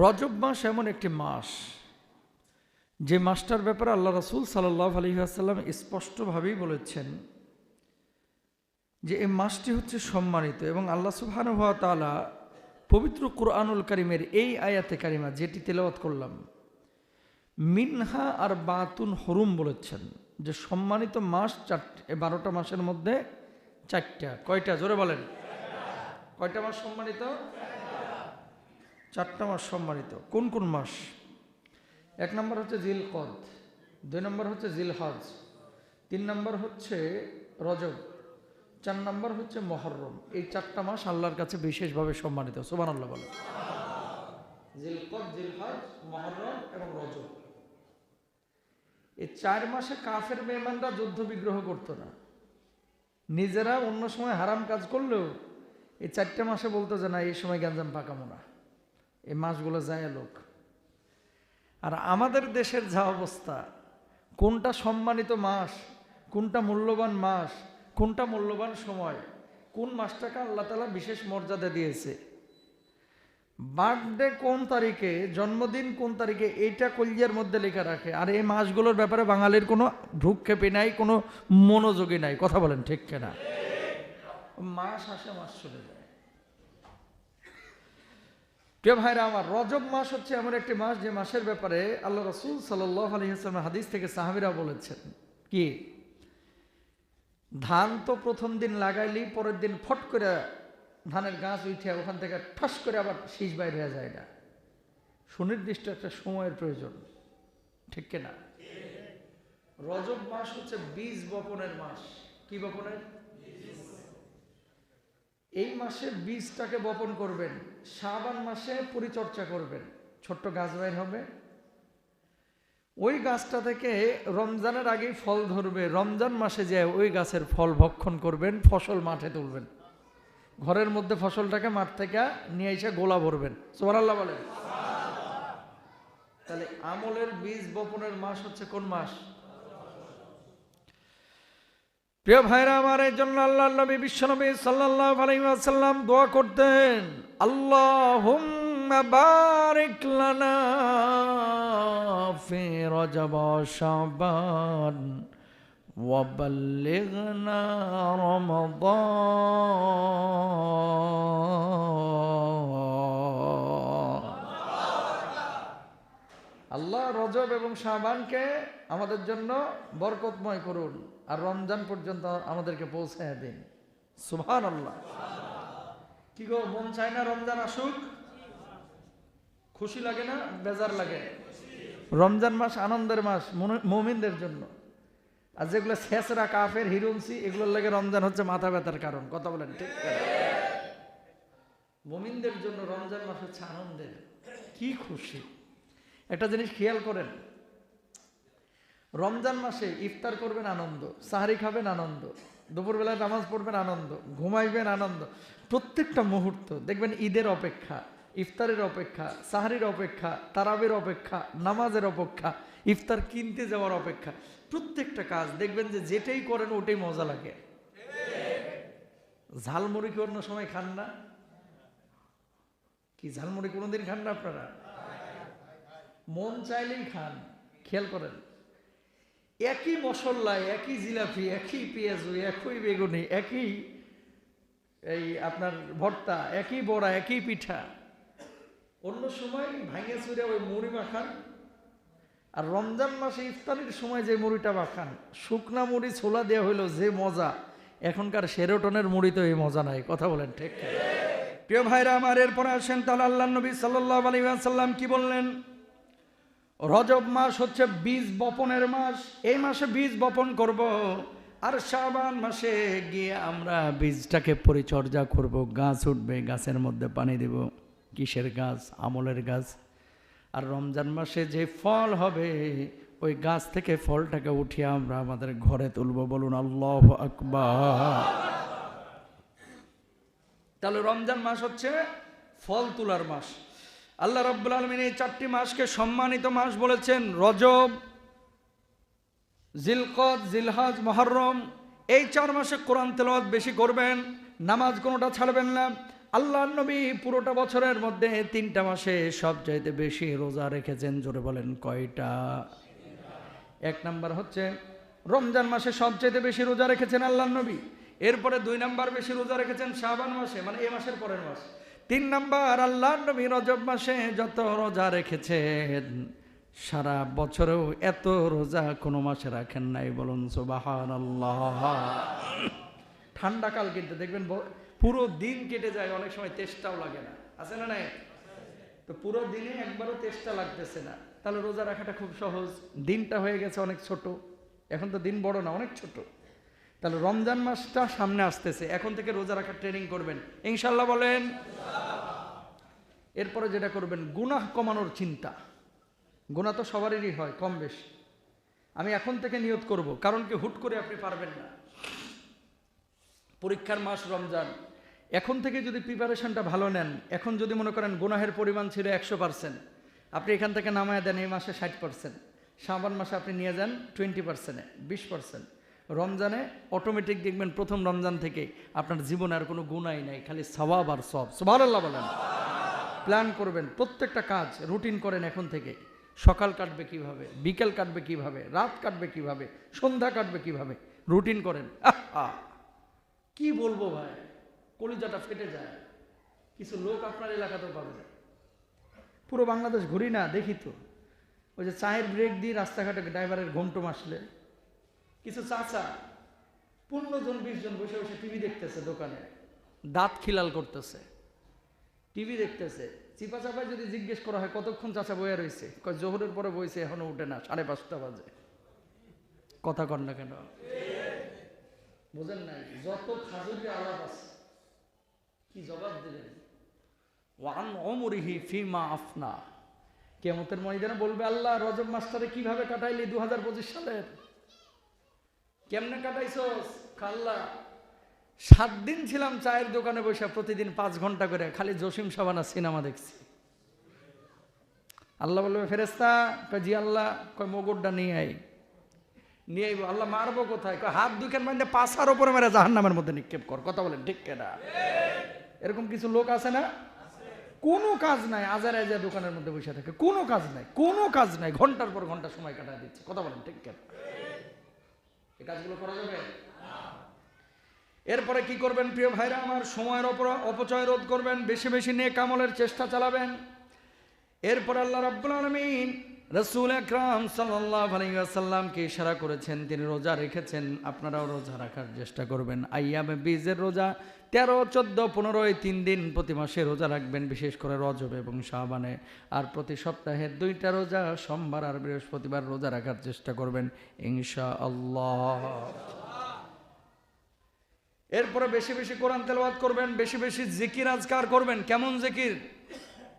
রজব মাস এমন একটি মাস যে মাসটার ব্যাপারে আল্লাহ রাসূল সাল্লাল্লাহু আলাইহি ওয়াসাল্লাম স্পষ্টভাবেই বলেছেন যে এই মাসটি হচ্ছে সম্মানিত। এবং আল্লাহ সুবহানাহু ওয়া তাআলা পবিত্র কুরআনুল কারীমের এই আয়াতে কারিমা যেটি তেলাওয়াত করলাম, মিনহা আর বাতুন হরুম বলেছেন যে সম্মানিত মাস 12টা মাসের মধ্যে 4টা। কয়টা? জোরে বলেন। কয়টা মাস সম্মানিত? 4টা মাস সম্মানিত। কোন কোন মাস? 1 নম্বর হচ্ছে জিলকদ, 2 নম্বর হচ্ছে জিলহজ, 3 নম্বর হচ্ছে রজব, 4 নম্বর হচ্ছে মুহররম। এই 4টা মাস আল্লাহর কাছে বিশেষভাবে সম্মানিত। সুবহানাল্লাহ বলেন। জিলকদ, জিলহজ, মুহররম এবং রজব। এই 4 মাসে কাফের বেঈমানরা যুদ্ধ বিগ্রহ করতো না। নিজেরা অন্য সময় হারাম কাজ করলেও এই 4টা মাসে বলতো যে না, এই সময় গ্যাঞ্জাম পাকামো না, এই মাসগুলো যায় লোক। আর আমাদের দেশের যা অবস্থা, কোনটা সম্মানিত মাস, কোনটা মূল্যবান মাস, কোনটা মূল্যবান সময়, কোন মাসটাকে আল্লাহ তাআলা বিশেষ মর্যাদা দিয়েছে, বার্থডে কোন তারিখে, জন্মদিন কোন তারিখে, এইটা কলজিয়ার মধ্যে লেখা রাখে। আর এই মাসগুলোর ব্যাপারে বাঙালির কোনো ভ্রুক্ষেপই নাই, কোনো মনোযোগী নাই। কথা বলেন ঠিক কিনা? মাস আসে, মাস চলে যায়। প্রিয় ভাইরা আমার, রজব মাস হচ্ছে এমন একটি মাস যে মাসের ব্যাপারে আল্লাহ রাসূল সাল্লাল্লাহু আলাইহি ওয়াসাল্লামের হাদিস থেকে সাহাবীরা বলেছেন কি, ধান তো প্রথম দিন লাগাইলি পরের দিন ফট করে ধানের গাছ উঠে ওখান থেকে ঠাস করে আবার শীষ বাইর হয়ে যায় না। সুনির্দিষ্ট একটা সময়ের প্রয়োজন, ঠিক কিনা? রজব মাস হচ্ছে বীজ বপনের মাস। কি বপনের? এই মাসে বীজটাকে বপন করবেন, শাবান মাসে পরিচর্যা করবেন, ছোট্ট গাছ বাইর হবে, ওই গাছটা থেকে রমজানের আগেই ফল ধরবে। রমজান মাসে যে ওই গাছের ফল ভক্ষণ করবেন, ফসল মাঠে তুলবেন, ঘরের মধ্যে ফসলটাকে মাঠ থেকে নিয়ে এসে গোলা ভরবেন। সুবহানাল্লাহ বলেন। তাহলে আমলের বীজ বপনের মাস হচ্ছে কোন মাস? প্রিয় ভাইরা আমার, এই জন্য আল্লাহর নবী বিশ্বনবী সাল্লাল্লাহু আলাইহি ওয়াসাল্লাম দোয়া করতেন, আল্লাহুম্মা বারিক লানা ফি রজব শাবান ওয়া বাল্লিগনা রমাদান। আল্লাহ রজব এবং শাবানকে আমাদের জন্য বরকতময় করুন, আর রমজান পর্যন্ত আমাদেরকে পৌঁছায় দিন। সুবহানাল্লাহ। কি গো, মন চায় না রমজান আসুক? খুশি লাগে না? বেজার লাগে? রমজান মাস আনন্দের মাস মুমিনদের জন্য। আর যেগুলো ছেঁচড়া কাফের হিরুনসি, এগুলোর লাগে রমজান হচ্ছে মাথা ব্যথার কারণ। কথা বলেন ঠিক? মুমিনদের জন্য রমজান মাস হচ্ছে আনন্দের। কি খুশি! একটা জিনিস খেয়াল করেন, রমজান মাসে ইফতার করবেন আনন্দ, সাহারি খাবেন আনন্দ, দুপুরবেলায় নামাজ পড়বেন আনন্দ, ঘুমাইবেন আনন্দ। প্রত্যেকটা মুহূর্ত দেখবেন ঈদের অপেক্ষা, ইফতারের অপেক্ষা, সাহারির অপেক্ষা, তারাবির অপেক্ষা, নামাজের অপেক্ষা, ইফতার কিনতে যাওয়ার অপেক্ষা। প্রত্যেকটা কাজ দেখবেন যে যেটাই করেন ওটাই মজা লাগে। ঝালমুড়ি কি অন্য সময় খান না? কি ঝালমুড়ি কোনোদিন খান না আপনারা? মন চাইলেই খান। খেয়াল করেন, একই মশলায়, একই জিলাপি, একই পেঁয়াজু, একই বেগুনি, একই এই আপনার ভর্তা, একই বড়া, একই পিঠা। অন্য সময় ভাঙে চুরে ওই মুড়ি মাখান, আর রমজান মাসে ইফতারের সময় যে মুড়িটা মাখান, শুকনা মুড়ি ছোলা দেওয়া হইলো যে মজা, এখনকার সেরোটনের মুড়ি তো এই মজা নাই। কথা বলেন ঠিক? প্রিয় ভাইরা আমার, এরপরে আসেন তাহলে আল্লাহর নবী সাল্লাল্লাহু আলাইহি ওয়াসাল্লাম কি বললেন? রজব মাস হচ্ছে বীজ বপনের মাস। এই মাসে বীজ বপন করব, আর শাবান মাসে গিয়ে আমরা বীজটাকে পরিচর্যা করব, গাছ উঠবে, গাছের মধ্যে পানি দেব। কিসের গাছ? আমলের গাছ। আর রমজান মাসে যে ফল হবে, ওই গাছ থেকে ফলটাকে উঠিয়ে আমরা আমাদের ঘরে তুলব। বলুন আল্লাহু আকবার। তাহলে রমজান মাস হচ্ছে ফল তোলার মাস। আল্লাহ রাব্বুল আলামিন এই 4টি মাসকে সম্মানিত মাস বলেছেন। রজব, জিলকদ, জিলহজ, মুহররম, এই 4 মাসে কোরআন তেলাওয়াত বেশি করবেন, নামাজ কোনোটা ছাড়বেন না, আল্লাহর নবী পুরোটা বছরের মধ্যে 3টা মাসে সবচাইতে বেশি রোজা রেখেছেন। জোরে বলেন কয়টা? 1 নাম্বার হচ্ছে রমজান মাসে সবচাইতে বেশি রোজা রেখেছেন আল্লাহর নবী। এরপরে 2 নাম্বার বেশি রোজা রেখেছেন শাবান মাসে, মানে এই মাসের পরের মাস। 3 নাম্বার আল্লাহর নবী রজব মাসে যত রোজা রেখেছেন সারা বছরেও এত রোজা কোনো মাসে রাখেন নাই। বলুন সুবহানাল্লাহ। ঠান্ডাকাল কিন্তু দেখবেন পুরো দিন কেটে যায়, অনেক সময় তেষ্টাও লাগে না, আছে না নাই? তো পুরো দিনে একবারও তেষ্টা লাগতেছে না, তাহলে রোজা রাখাটা খুব সহজ। দিনটা হয়ে গেছে অনেক ছোট, এখন তো দিন বড় না, অনেক ছোট। তাহলে রমজান মাসটা সামনে আসতেছে, এখন থেকে রোজা রাখার ট্রেনিং করবেন ইনশাল্লাহ। বলেন। এরপরে যেটা করবেন, গুনাহ কমানোর চিন্তা। গুনাহ তো সবারই হয় কম বেশি। আমি এখন থেকে নিয়ত করব, কারণ কি হুট করে আপনি পারবেন না। পরীক্ষার মাস রমজান, এখন থেকে যদি প্রিপারেশনটা ভালো নেন, এখন যদি মনে করেন গুনাহের পরিমাণ ছিল 100%, আপনি এখান থেকে নামায় দেন এই মাসে 60%, শাবান মাসে আপনি নিয়ে যান 20%, 20%, রমজানে অটোমেটিক দেখবেন প্রথম রমজান থেকে আপনার জীবনে আর কোনো গুনাহই নাই, খালি সওয়াব আর সওয়াব। সুবহানাল্লাহ বলেন। প্ল্যান করবেন, প্রত্যেকটা কাজ রুটিন করেন এখন থেকে। সকাল কাটবে কিভাবে, বিকেল কাটবে কিভাবে, রাত কাটবে কিভাবে, সন্ধ্যা কাটবে কিভাবে, রুটিন করেন। কি বলবো ভাই, কলিজাটা ফেটে যায়। কিছু লোক আপনার এলাকাতেও পাবে, পুরো বাংলাদেশ ঘুরি না, দেখি তো ওই যে চায়ের ব্রেক দিয়ে রাস্তাঘাটে ড্রাইভারের ঘুমটুম আসলে কিছু চাচা 15 জন 20 জন বসে বসে টিভি দেখতেছে, দোকানে দাঁত খিলাল করতেছে, টিভি দেখতেছে। চিপা চাপায় যদি জিজ্ঞেস করা হয় কতক্ষণ চাচা বইয়া রয়েছে, কয় জোহরের পরে বইছে, এখনো উঠে না, 5:30 বাজে। কথা কন না কেন? বুঝেন নাই? যত খাজুরি আলাপ আছে, কি জবাব দিলেন? ওয়ান ওমরিহি ফিমা আফনা। কিয়ামতের ময়দানে বলবে, আল্লাহ রজব মাসটারে কিভাবে কাটাইলি 2025 সালের? কেমনে কাটাইছস? আল্লাহ 7 দিন ছিলাম চায়ের দোকানে বসে, প্রতিদিন 5 ঘন্টা করে খালি জসিম সাবানা সিনেমা দেখছি। আল্লাহ বলবে, ফেরেশতা, কয় জি আল্লাহ। কয় মগরটা নিয়ে আই। নিয়ে আইব। আল্লাহ মারবো কোথায়? কয় হাত দুইখান বাঁধে পাছার উপরে মেরে জাহান্নামের মধ্যে নিক্ষেপ কর। কথা বলেন ঠিক কেনা? এরকম কিছু লোক আছে না? কোনো কাজ নাই, আজারে আজারে দোকানের মধ্যে বসে থাকে, কোনো কাজ নাই, কোনো কাজ নাই, ঘন্টার পর ঘন্টা সময় কাটা দিচ্ছে। কথা বলেন ঠিক কেনা? এই কাজগুলো করা যাবে? এরপরে কি করবেন প্রিয় ভাইরা আমার? সময়ের অপচয় রোধ করবেন, বেশি বেশি নেক আমলের চেষ্টা চালাবেন। এরপর আল্লাহ রাব্বুল আলামিন রাসূল আকরাম সাল্লাল্লাহু আলাইহি ওয়াসাল্লামকে ইশারা করেছেন, তিনি রোজা রেখেছেন, আপনারাও রোজা রাখার চেষ্টা করবেন। আইয়ামে বীজের রোজা 13, 14, 15 এই 3 দিন প্রতি মাসে রোজা রাখবেন, বিশেষ করে রজব এবং শাবানে। আর প্রতি সপ্তাহে 2টা রোজা, সোমবার আর বৃহস্পতিবার রোজা রাখার চেষ্টা করবেন ইনশাআল্লাহ। এরপরে বেশি বেশি কোরআন তেলাওয়াত করবেন, বেশি বেশি জিকির আজকার করবেন। কেমন জিকির?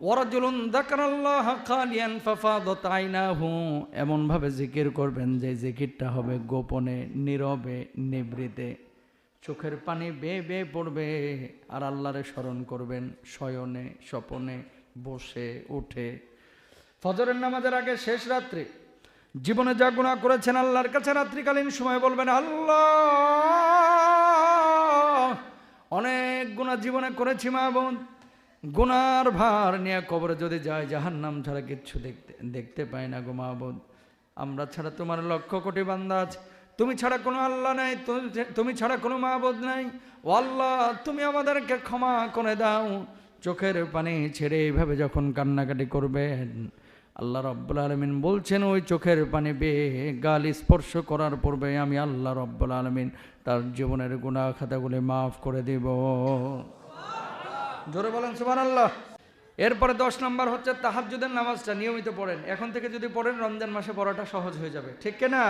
ওয়ারাজুলুন যাকারাল্লাহ খালিয়ান ফাফাদাত আইনাহু। এমন ভাবে জিকির করবেন যে জিকিরটা হবে গোপনে, নীরবে, নিভৃতে, চোখের পানি বেয়ে বেয়ে পড়বে। আর আল্লাহরে স্মরণ করবেন শয়নে, স্বপনে, বসে, উঠে। ফজরের নামাজের আগে, শেষ রাত্রে জীবনে যা গুনাহ করেছেন আল্লাহর কাছে রাত্রিকালীন সময় বলবেন, আল্লাহ অনেক গুনাহ জীবনে করেছি মাবুদ, গুনার ভার নিয়ে কবরে যদি যায় জাহান্নাম ছাড়া কিচ্ছু দেখতে পাই না গো মাবুদ। আমরা ছাড়া তোমার লক্ষ কোটি বান্দা আছে, তুমি ছাড়া কোনো আল্লাহ নাই, তুমি ছাড়া কোনো মাবুদ নাই। ও আল্লাহ, তুমি আমাদেরকে ক্ষমা করে দাও। চোখের পানি ছেড়ে এইভাবে যখন কান্নাকাটি করবেন, আল্লাহ রাব্বুল আলামিন বলছেন ওই চোখের পানি বেয়ে গাল স্পর্শ করার পূর্বে আমি আল্লাহ রাব্বুল আলামিন তার জীবনের গুনাহ খাতাগুলি মাফ করে দেব। জোরে বলেন সুবহানাল্লাহ। এরপরে 10 নম্বর হচ্ছে তাহাজ্জুদের নামাজটা নিয়মিত পড়েন। এখন থেকে যদি পড়েন রমজান মাসে পড়াটা সহজ হয়ে যাবে, ঠিক কিনা?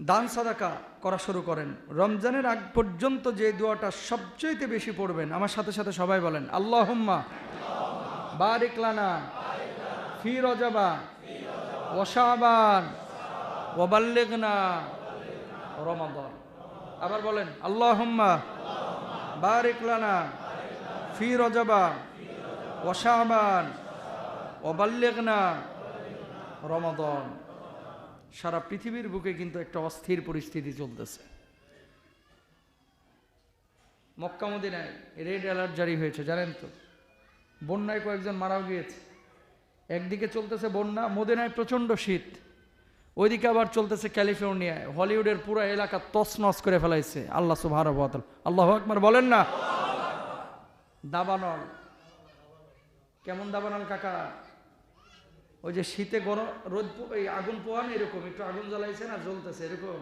দান সাদাকা করা শুরু করেন। রমজানের আগ পর্যন্ত যে দোয়াটা সবচেয়ে বেশি পড়বেন, আমার সাথে সাথে সবাই বলেন, আল্লাহুম্মা বারিক লানা ফি রজবা ওয়া শাবান ওয়া বাল্লিগনা রমাদান। আবার বলেন, আল্লাহুম্মা বারিক লানা ফি রজবা ওয়া শাবান ওয়া বাল্লিগনা রমাদান। সারা পৃথিবীর বুকে কিন্তু একটা অস্থির পরিস্থিতি চলতেছে। মক্কা মদিনায় রেড অ্যালার্ট জারি হয়েছে জানেন তো, বন্যায় কয়েকজন মারাও গিয়েছে। একদিকে চলতেছে বন্যা, মদিনায় প্রচণ্ড শীত, ওইদিকে আবার চলতেছে ক্যালিফোর্নিয়ায়, হলিউডের পুরো এলাকা তছনছ করে ফেলাইছে আল্লাহ সুবহানাহু ওয়া তাআলা। আল্লাহু আকবার বলেন না। দাবানল, কেমন দাবানল কাকা? ওই যে শীতে গরম রোদ এই আগুন পোয়ান এরকম, একটু আগুন জ্বালাইছে না, জ্বলতেছে এরকম।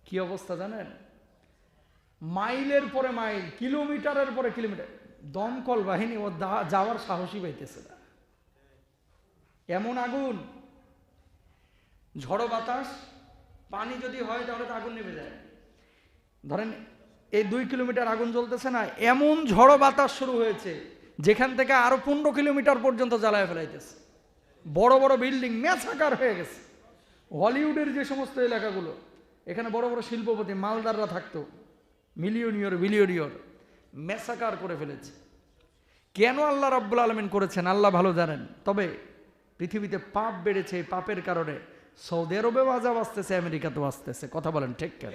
কি অবস্থা জানেন? মাইলের পরে মাইল, কিলোমিটারের পরে কিলোমিটার, দমকল বাহিনী ও যাওয়ার সাহসী পাইতেছে না, এমন আগুন। ঝড়ো বাতাস, পানি যদি হয় তাহলে তো আগুন নেমে যায়। ধরেন এই 2 কিলোমিটার আগুন জ্বলতেছে না, এমন ঝড়ো বাতাস শুরু হয়েছে যেখান থেকে আরো 15 কিলোমিটার পর্যন্ত জ্বালায় ফেলাইতেছে। বড় বড় বিল্ডিং মেছাকার হয়ে গেছে। হলিউডের যে সমস্ত এলাকাগুলো, এখানে বড় বড় শিল্পপতি মালদাররা থাকতো, মিলিয়নিয়র বিলিয়নিয়র, মেছাকার করে ফেলেছে। কেন আল্লাহ রাব্বুল আলামিন করেছেন আল্লাহ ভালো জানেন। তবে পৃথিবীতে পাপ বেড়েছে, এই পাপের কারণে সৌদি আরবেও আযাব আসতেছে, আমেরিকাতেও আসতেছে। কথা বলেন ঠিক কেন?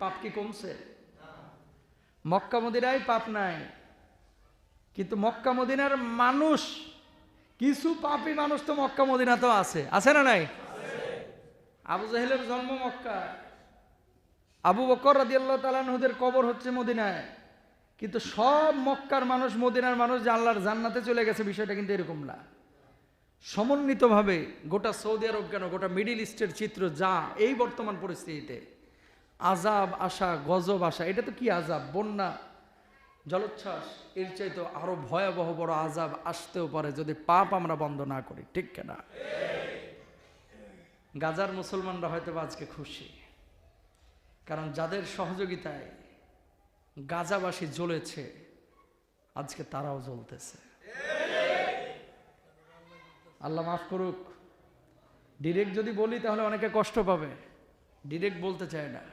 পাপ কি কমছে? মক্কা মদিনায় পাপ নাই, কিন্তু মক্কা মদিনার মানুষ, কিছু পাপী মানুষ তো মক্কা মদিনাতেও আছে, আছে না নাই? আবু জাহেলের জন্ম মক্কা, আবু বকর রাদিয়াল্লাহু তাআলা আনহুদের কবর হচ্ছে মদিনায়, কিন্তু সব মক্কার মানুষ, মদিনার মানুষ যে আল্লাহর জান্নাতে চলে গেছে, বিষয়টা কিন্তু এরকম না। সমন্বিতভাবে গোটা সৌদি আরব কেন, গোটা মিডিল ইস্টের চিত্র যা এই বর্তমান পরিস্থিতিতে, আযাব আসা, গজব আসা, এটা তো কি আযাব, বন্যা, জলোচ্ছ্বাস, এর চাইতে আরো ভয়াবহ বড় আযাব আসতেও পারে যদি পাপ আমরা বন্ধ না করি, ঠিক কিনা? গাজার মুসলমানরা হয়তো আজকে খুশি, কারণ যাদের সহযোগিতায় গাজাবাসী জ্বলেছে, আজকে তারাও জ্বলতেছে। আল্লাহ মাফ করুক। ডিরেক্ট যদি বলি তাহলে অনেকে কষ্ট পাবে, ডিরেক্ট বলতে চায় না।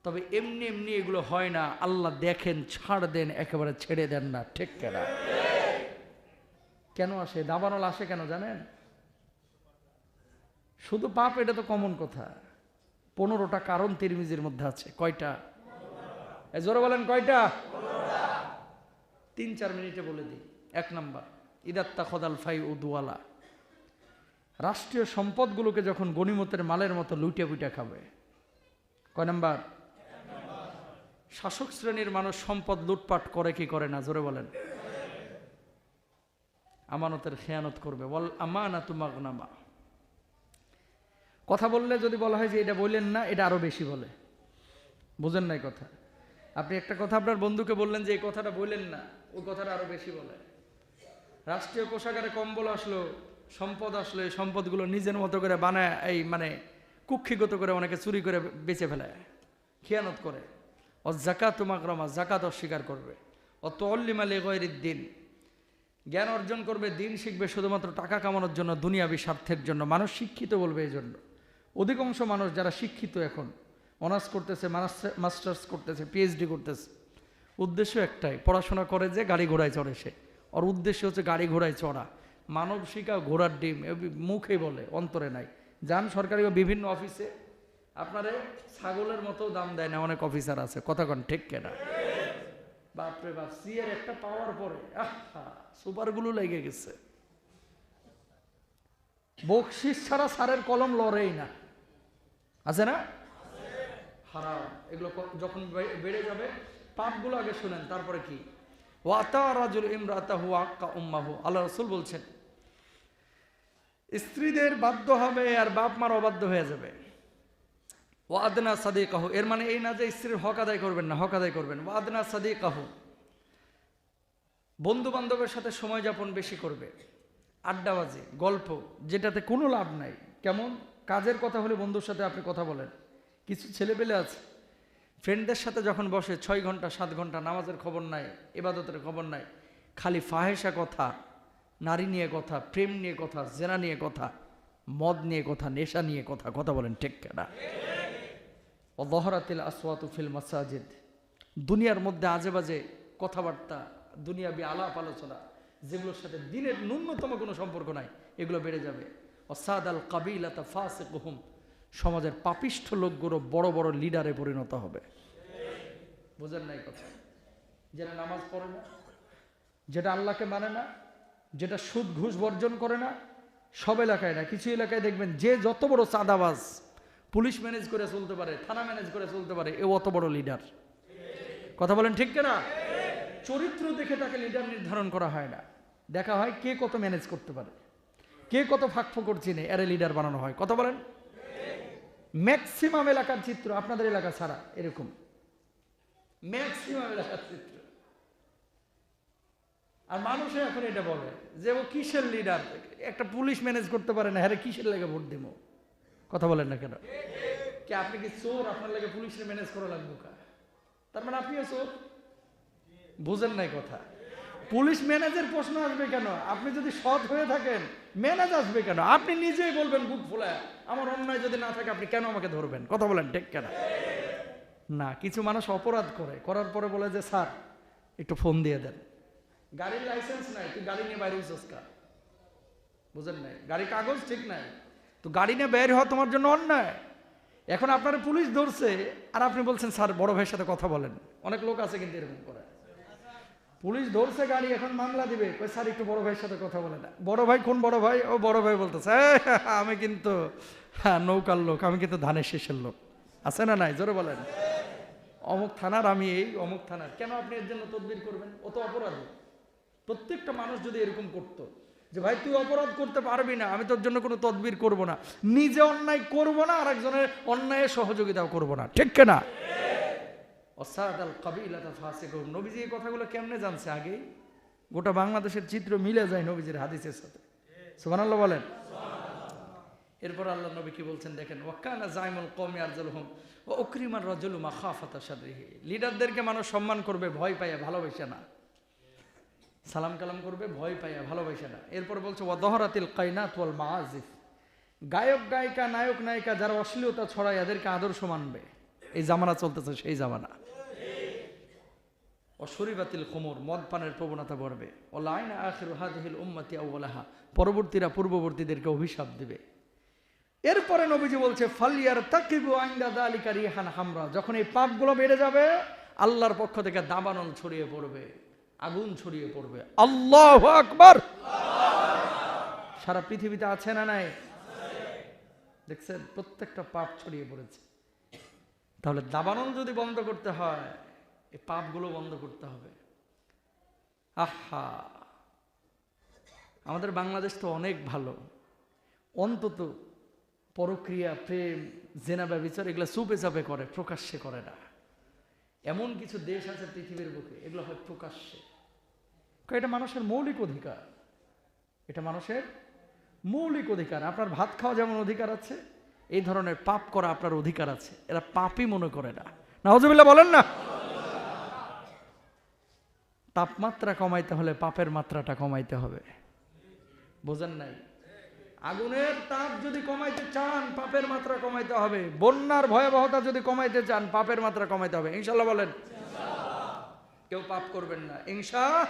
তবে এমনি এমনি এগুলো হয় না, আল্লাহ দেখেন, ছাড় দেন, একেবারে ছেড়ে দেন না, ঠিক কেনা? কেন আসে দাবানল, আসে কেন জানেন? শুধু পাপ, এটা তো কমন কথা। 15টা কারণ তিরমিজির মধ্যে আছে। কয়টা? জোরে বলেন কয়টা? 3-4 মিনিটে বলে দিই। 1 নাম্বার, ইদাত্তা খদাল ফাই উদওয়ালা, রাষ্ট্রীয় সম্পদগুলোকে যখন গনিমতের মালের মতো লুটে পুটে খাবে। কয় নাম্বার? শাসক শ্রেণীর মানুষ সম্পদ লুটপাট করে কি করে না? জোরে বলেন। আমানতের খেয়ানত করবে, বল আমানাতু মাগনামা। কথা বললে যদি বলা হয় যে এটা বললেন না, এটা আরো বেশি বলে। বুঝেন নাই কথা? আপনি একটা কথা আপনার বন্ধুকে বললেন যে এই কথাটা বললেন না, ওই কথাটা আরো বেশি বলে। রাষ্ট্রীয় কোষাগারে কম্বল আসলো, সম্পদ আসলো, এই সম্পদগুলো নিজের মতো করে বানায়, এই মানে কুক্ষিগত করে অনেকে চুরি করে বেচে ফেলায়, খেয়ানত করে। ও জাকাত মাগরামা, জাকাত অস্বীকার করবে। ও তুআল্লিমা লিগায়রিদ দ্বীন, জ্ঞান অর্জন করবে, দিন শিখবে শুধুমাত্র টাকা কামানোর জন্য, দুনিয়াবী স্বার্থের জন্য। মানুষ শিক্ষিত বলবে এই জন্য। অধিকাংশ মানুষ যারা শিক্ষিত, এখন অনার্স করতেছে, মাস্টার্স করতেছে, পিএইচডি করতেছে, উদ্দেশ্য একটাই, পড়াশোনা করে যে গাড়ি ঘোড়ায় চড়ে সে। ওর উদ্দেশ্য হচ্ছে গাড়ি ঘোড়ায় চড়া। মানব শিকা ঘোড়ার ডিম, মুখে বলে, অন্তরে নাই। যান সরকারি বিভিন্ন অফিসে, আপনারে ছাগলের মতো দাম দেয় না, অনেক অফিসার আছে। কথা কন ঠিক কেনা? বাপরে বাপ, সিএর একটা পাওয়ার পরে সুপারগুলো লেগে গেছে। বকশিস ছাড়া স্যারের কলম লড়েই না, আছে না? হারাম। এগুলো যখন বেড়ে যাবে, পাপগুলো আগে শুনেন, তারপরে কি? ওয়াতা রাজুল ইমরাতাহু আক্কা উম্মাহু, আল্লাহ রাসূল বলছেন স্ত্রীদের বাধ্য হবে আর বাপ মার অবাধ্য হয়ে যাবে। ওয়াদনা সাদিকাহু, এর মানে এই না যে স্ত্রীর হক আদায় করবেন না, হক আদায় করবেন। ওয়াদনা সাদিকাহু, বন্ধু বান্ধবের সাথে সময় যাপন বেশি করবে, আড্ডাবাজি, গল্প, যেটাতে কোনো লাভ নাই। কেমন? কাজের কথা হলে বন্ধুর সাথে আপনি কথা বলেন। কিছু ছেলেপেলে আছে ফ্রেন্ডদের সাথে যখন বসে 6 ঘন্টা 7 ঘন্টা, নামাজের খবর নাই, ইবাদতের খবর নাই, খালি ফাহেসা কথা, নারী নিয়ে কথা, প্রেম নিয়ে কথা, জেনা নিয়ে কথা, মদ নিয়ে কথা, নেশা নিয়ে কথা। কথা বলেন ঠিক কেনা? ওয়াযহারাতিল আসওয়াতু ফিল মাসাজিদ, দুনিয়ার মধ্যে আজে বাজে কথাবার্তা, দুনিয়াবি আলাপ আলোচনা, যেগুলোর সাথে দিনের ন্যূনতম কোনো সম্পর্ক নাই, এগুলো বেড়ে যাবে। ওয়াসাদাল কাবিলাতা ফাসিকুহুম, সমাজের পাপিষ্ঠ লোকগুলো বড় বড় লিডারে পরিণত হবে। বুঝেন নাই কথা? যেটা নামাজ পড়ে না, যেটা আল্লাহকে মানে না, যেটা সুদ ঘুষ বর্জন করে না, সব এলাকায় না, কিছু এলাকায় দেখবেন যে যত বড় চাঁদাবাজ, পুলিশ ম্যানেজ করে চলতে পারে, থানা ম্যানেজ করে চলতে পারে, এ অত বড় লিডার। কথা বলেন ঠিক কিনা? চরিত্র দেখে তাকে লিডার নির্ধারণ করা হয় না, দেখা হয় কে কত ম্যানেজ করতে পারে, কে কত ফাঁক ফোকর চিনে, এর লিডার বানানো হয়। কথা বলেন? ম্যাক্সিমাম এলাকার চিত্র, আপনাদের এলাকা ছাড়া এরকম ম্যাক্সিমাম এলাকার চিত্র। আর মানুষে এখন এটা বলে যে ও কিসের লিডার, একটা পুলিশ ম্যানেজ করতে পারে না, হ্যাঁ কিসের লেগে ভোট দিব? কথা বলেন না কেন? কি আপনি কি চোর? আপনার লাগে পুলিশের ম্যানেজ করা লাগবে কা? তার মানে আপনিও চোর? বুঝেন নাই কথা? পুলিশ ম্যানেজের প্রশ্ন আসবে কেন? আপনি যদি সৎ হয়ে থাকেন ম্যানেজ আসবে কেন? আপনি নিজেই বলবেন বুক ফোলায়, আমার অন্যায় যদি না থাকে আপনি কেন আমাকে ধরবেন? কথা বলেন ঠিক কেন? না, কিছু মানুষ অপরাধ করে, করার পরে বলে যে স্যার একটু ফোন দিয়ে দেন। গাড়ির লাইসেন্স নাই, তুই গাড়ি নিয়ে বাইরে হইছস কা? বুঝেন নাই? গাড়ির কাগজ ঠিক নাই, তো গাড়ি নিয়ে বের হওয়া তোমার জন্য অন্যায়। এখন আপনার পুলিশ ধরছে আর আপনি বলছেন স্যার বড় ভাইয়ের সাথে কথা বলেন। অনেক লোক আছে কিন্তু এরকম করে, পুলিশ ধরছে গাড়ি, এখন মামলা দিবে, কই স্যার একটু বড় ভাইয়ের সাথে কথা বলে না। বড় ভাই কোন বড় ভাই? ও বড় ভাই বলতেছে আমি কিন্তু নৌকার লোক, আমি কিন্তু ধানের শেষের লোক। আছে না নাই? জোরে বলেন। অমুক থানার, আমি এই অমুক থানার। কেন আপনি এর জন্য তদবির করবেন? ও তো অপরাধী। প্রত্যেকটা মানুষ যদি এরকম করতো যে ভাই তুই অপরাধ করতে পারবি না, আমি তোর জন্য কোনো তদবির করব না, নিজে অন্যায় করব না, আর একজনের অন্যায় সহযোগিতাও করব না, ঠিক কিনা? নবীজি এই কথাগুলো কেমনে জানছে? আগেই গোটা বাংলাদেশের চিত্র মিলে যায় নবীজির হাদিসের সাথে। সুবহানাল্লাহ বলেন। এরপর আল্লাহ নবী কি বলছেন দেখেন, ওয়াকানা জাইমুল কওমি আরজালুহুম ওয়া উকরিমার রাজুলু মাখাফাতা শাররিহি। লিডারদেরকে মানুষ সম্মান করবে ভয় পাইয়া, ভালোবাসে না। সালাম কালাম করবে ভয় পাইয়া, ভালোবাসে না। এরপর বলছে ওয়া দহরাতিল কায়নাত ওয়াল মাআজিফ। গায়ক গায়িকা, নায়ক নায়িকা যারা অশ্লীলতা ছড়ায় এদেরকে আদর্শ মানবে। এই জামানা চলতেছে সেই জামানা। অশরিবাতিল খুমুর, মদ পানের প্রবণতা বাড়বে। ওয়ালাইনা আখিরু হাযিহিল উম্মতি আউওয়ালাহা, পরবর্তীরা পূর্ববর্তীদেরকে অভিশাপ দিবে। এরপরে নবীজি বলছে ফালিয়ার তাকিবু আইন্দা যালিকা রিহান হামরা, যখন এই পাপগুলো বেড়ে যাবে আল্লাহর পক্ষ থেকে দাবানল ছড়িয়ে পড়বে, আগুন ছড়িয়ে পড়বে। আল্লাহু আকবার। সারা পৃথিবীতে আছে না নাই? দেখছেন প্রত্যেকটা পাপ ছড়িয়ে পড়েছে। তাহলে দাবানল যদি বন্ধ করতে হয় এই পাপগুলো বন্ধ করতে হবে। আহা, আমাদের বাংলাদেশ তো অনেক ভালো, অন্তত পরক্রিয়া, প্রেম, জেনা, ব্যভিচার এগুলো চুপে চাপে করে, প্রকাশ্যে করে না। এমন কিছু দেশ আছে পৃথিবীর বুকে এগুলো হয় প্রকাশ্যে। এটা মানুষের মৌলিক অধিকার, এটা মানুষের মৌলিক অধিকার। আপনার ভাত খাওয়া যেমন অধিকার আছে, এই ধরনের পাপ করা আপনার অধিকার আছে। এরা পাপই মনে করে না। নাউজুবিল্লাহ বলেন না। তাপমাত্রা কমাইতে হলে পাপের মাত্রাটা কমাইতে হবে। বোঝেন নাই? আগুনের তাপ যদি কমাইতে চান পাপের মাত্রা কমাইতে হবে। বন্যার ভয়াবহতা যদি কমাইতে চান পাপের মাত্রা কমাইতে হবে। ইনশাআল্লাহ বলেন। কেউ পাপ করবেন না ইনশাআল্লাহ।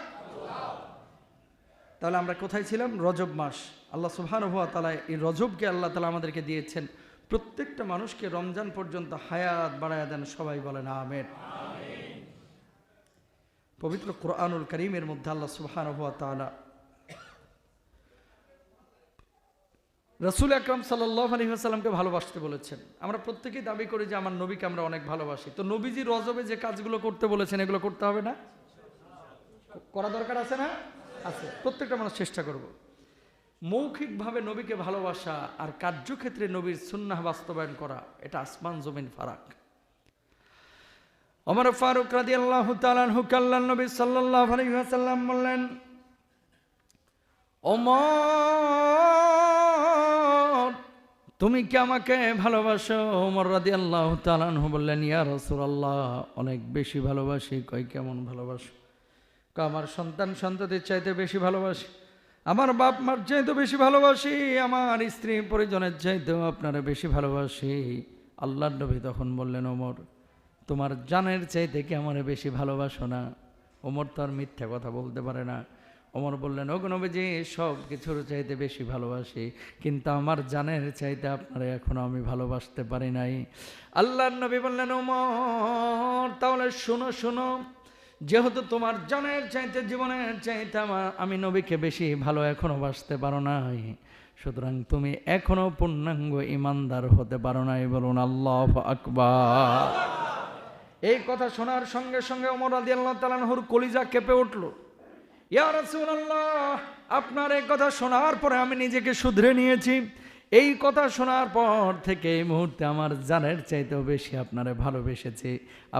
তাহলে আমরা কোথায় ছিলাম? রজব মাস। আল্লাহ সুবহানাহু ওয়া তাআলা এই রজবকে আল্লাহ তাআলা আমাদেরকে দিয়েছেন। প্রত্যেকটা মানুষকে রমজান পর্যন্ত হায়াত বাড়ায়া দেন। সবাই বলেন আমিন। পবিত্র কোরআনুল কারীমের মধ্যে আল্লাহ সুবহানাহু ওয়া তাআলা রাসূল আকরাম সাল্লাল্লাহু আলাইহি ওয়াসাল্লামকে ভালোবাসতে বলেছেন। আমরা প্রত্যেকেই দাবি করি যে আমার নবীকে আমরা অনেক ভালোবাসি। তো নবীজি রজবে যে কাজগুলো করতে বলেছেন এগুলো করতে হবে না? করা দরকার আছে না? আছে। প্রত্যেকটা মানুষ চেষ্টা করব মৌখিকভাবে নবীকে ভালোবাসা আর কার্যক্ষেত্রে নবীর সুন্নাহ বাস্তবায়ন করা, এটা আসমান জমিন ফারাক। ওমর ফারুক রাদিয়াল্লাহু তাআলা আনহু আল্লাহর নবী সাল্লাল্লাহু আলাইহি ওয়াসাল্লাম বললেন, ওমর তুমি কি আমাকে ভালোবাসো? ওমর রাদিয়াল্লাহু তাআলা আনহু বললেন, ইয়া রাসূলুল্লাহ অনেক বেশি ভালোবাসি। কই কেমন ভালোবাসো? আমার সন্তান সন্ততির চাইতে বেশি ভালোবাসি, আমার বাপ মার চাইতে বেশি ভালোবাসি, আমার স্ত্রী পরিজনের চাইতেও আপনারা বেশি ভালোবাসি। আল্লাহর নবী তখন বললেন, ওমর তোমার জানের চাইতে কি আমারে বেশি ভালোবাসো না? ওমর তো আর মিথ্যা কথা বলতে পারে না। ওমর বললেন, ওগো নবীজি, সব কিছুর চাইতে বেশি ভালোবাসি, কিন্তু আমার জানের চাইতে আপনারা এখনো আমি ভালোবাসতে পারি নাই। আল্লাহর নবী বললেন, ওমর তাহলে শোনো শোনো, যেহেতু তোমার জানের চাইতে জীবনের চাইতে আমি নবীকে বেশি ভালো এখনো বাসতে পারো নাই, সুতরাং তুমি এখনো পূর্ণাঙ্গ ইমানদার হতে পারো নাই। বলুন আল্লাহু আকবার। এই কথা শোনার সঙ্গে সঙ্গে ওমর রাদিয়াল্লাহু তাআলা আনহুর কলিজা কেঁপে উঠল। ইয়া রাসূলুল্লাহ, আপনার এই কথা শোনার পরে আমি নিজেকে শুধরে নিয়েছি। এই কথা শোনার পর থেকে এই মুহূর্তে আমার জানের চাইতেও বেশি আপনারে ভালোবেসেছি।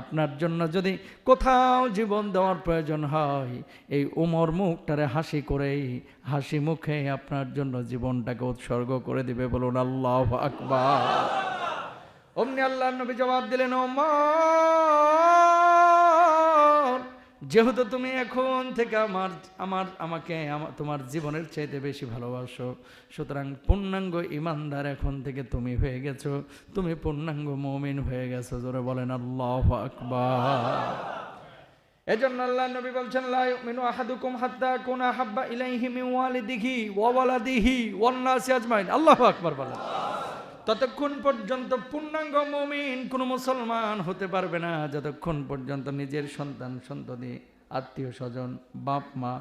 আপনার জন্য যদি কোথাও জীবন দেওয়ার প্রয়োজন হয়, এই ওমর মুখটারে হাসি করেই, হাসি মুখে আপনার জন্য জীবনটাকে উৎসর্গ করে দিবে। বলুন আল্লাহু আকবার। অমনি আল্লাহর নবী জবাব দিলেন, ওমর, যেহেতু তুমি এখন থেকে আমাকে তোমার জীবনের চাইতে বেশি ভালোবাসো, সুতরাং পূর্ণাঙ্গ ইমানদার এখন থেকে তুমি হয়ে গেছো, তুমি পূর্ণাঙ্গ মুমিন হয়ে গেছো। জোরে বলেন আল্লাহু আকবার। এজন্য আল্লাহর নবী বলছেন, লা ইউমিনু আহাদুকুম হাত্তা কুনা হাব্বা ইলাইহি মিন ওয়ালিদিহি ওয়া ওয়ালাদিহি ওয়ান নাসি আজমাইন। আল্লাহু আকবার বলেন। ততক্ষণ পর্যন্ত পূর্ণাঙ্গ মুমিন কোন মুসলমান হতে পারবে না যতক্ষণ পর্যন্ত নিজের সন্তান সন্ততি আত্মীয় স্বজন বাপ মা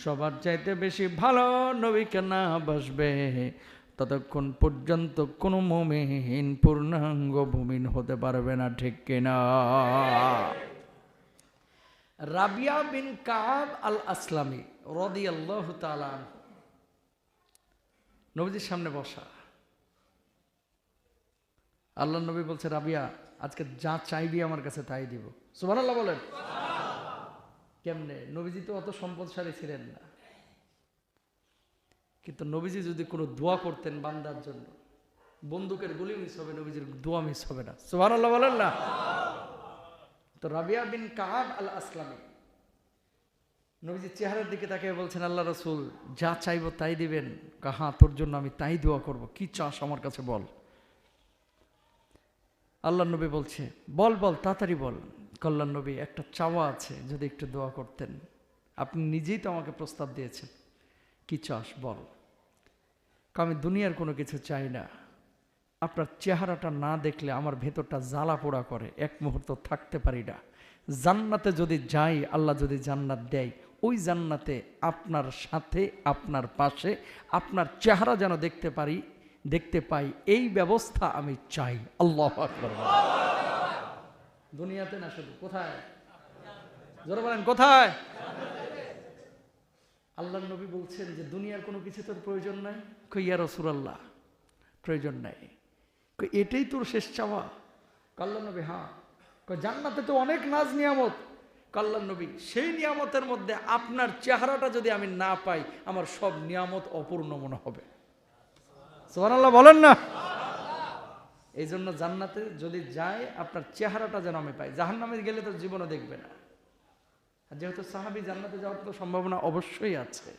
সবার চাইতে বেশি ভালো নবীকে না বাসবে, ততক্ষণ পর্যন্ত কোনো মুমিন পূর্ণাঙ্গ মুমিন হতে পারবে না। ঠিক কিনা? রাবিয়া বিন কাব আল আসলামী রাদিয়াল্লাহু তাআলা আনহু নবীজির সামনে বসা। আল্লাহ নবী বলছে, রাবিয়া, আজকে যা চাইবি আমার কাছে তাই দিব। সুবহানাল্লাহ বলেন। কেমনে? নবীজি তো অত সম্পদশালী ছিলেন না, কিন্তু নবীজি যদি কোনো দোয়া করতেন বান্দার জন্য, বন্দুকের গুলি মিস হবে, নবীজির দোয়া মিস হবে না। সুবহানাল্লাহ বলেন না। তো রাবিয়া বিন কাব আল আসলামী নবীজির চেহারার দিকে তাকিয়ে বলছেন, আল্লাহ রাসূল, যা চাইবো তাই দিবেন? হ্যাঁ, তোর জন্য আমি তাই দোয়া করব, কি চাস আমার কাছে বল। আল্লাহ নবী বলছে, বল বল, তাড়াতাড়ি বল। কল্যাণ নবী, একটা চাওয়া আছে, যদি একটু দোয়া করতেন। আপনি নিজেই তো আমাকে প্রস্তাব দিয়েছেন, কি চাস বল। আমি দুনিয়ার কোনো কিছু চাই না, আপনার চেহারাটা না দেখলে আমার ভেতরটা জ্বালা পোড়া করে, এক মুহূর্ত থাকতে পারি না। জান্নাতে যদি যাই, আল্লাহ যদি জান্নাত দেয়, ওই জান্নাতে আপনার সাথে আপনার পাশে আপনার চেহারা যেন দেখতে পাই, এই ব্যবস্থা আমি চাই। আল্লাহু আকবার। দুনিয়াতে না, শুধু কোথায়? জোরে বলেন, কোথায়? আল্লাহর নবী বলছেন যে দুনিয়ার কোনো কিছু তোর প্রয়োজন নাই? কই ইয়া রাসূলুল্লাহ, প্রয়োজন নাই। কই এটাই তোর শেষ চাওয়া? আল্লাহর নবী, হ্যাঁ। কই জান্নাতে তো অনেক নাজ নিয়ামত। আল্লাহর নবী, সেই নিয়ামতের মধ্যে আপনার চেহারাটা যদি আমি না পাই, আমার সব নিয়ামত অপূর্ণ মনে হবে। সুবহানাল্লাহ বলেন না। এই জন্য জান্নাতে যদি যায়, আপনার চেহারাটা যেন আমি পাই। জাহান্নামে গেলে তো জীবনে দেখবে না। আর যেহেতু সাহাবী, জান্নাতে যাওয়ার তো সম্ভাবনা অবশ্যই আছে।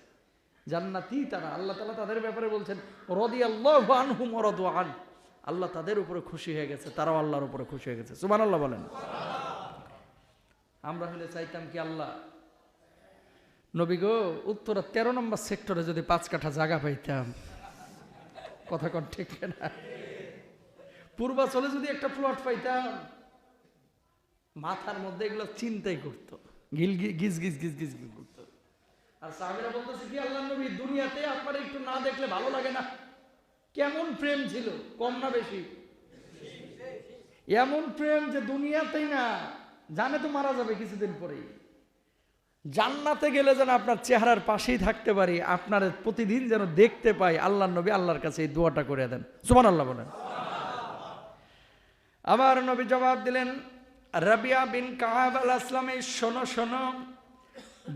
জান্নাতি তারা, আল্লাহ তাআলা তাদের ব্যাপারে বলছেন, রাদিয়াল্লাহু আনহুম ওয়া রাদু আন। আল্লাহ তাদের উপরে খুশি হয়ে গেছে, তারাও আল্লাহর উপরে খুশি হয়ে গেছে। সুবহানাল্লাহ বলেন। আমরা হলে চাইতাম কি, আল্লাহ নবী গো, উত্তরা 13 নম্বর সেক্টরে যদি 5 কাঠা জায়গা পাইতাম। কথা কন ঠিক না? পূর্বাচলে যদি একটা প্লট পাইতাম, মাথার মধ্যে এগুলো চিন্তাই করতো, গিজ গিজ গিজ গিজ গিজ করতো। আর সাহাবীরা বলতেছে কি, আল্লাহর নবী, দুনিয়াতে আপনারা একটু না দেখলে ভালো লাগে না? কেমন প্রেম ছিল, কম না বেশি? এমন প্রেম যে দুনিয়াতেই না, জানে তো মারা যাবে কিছুদিন পরেই। জান্নাতে গেলে যেন আপনার চেহারার পাশেই থাকতে পারি, আপনার প্রতিদিন যেন দেখতে পাই। আল্লাহর নবী আল্লাহর কাছে এই দোয়াটা করে দেন। সুবহানাল্লাহ বলেন। আমার নবী জবাব দিলেন, রাবিয়া বিন কাব আল আসলামী, শোনো শোনো,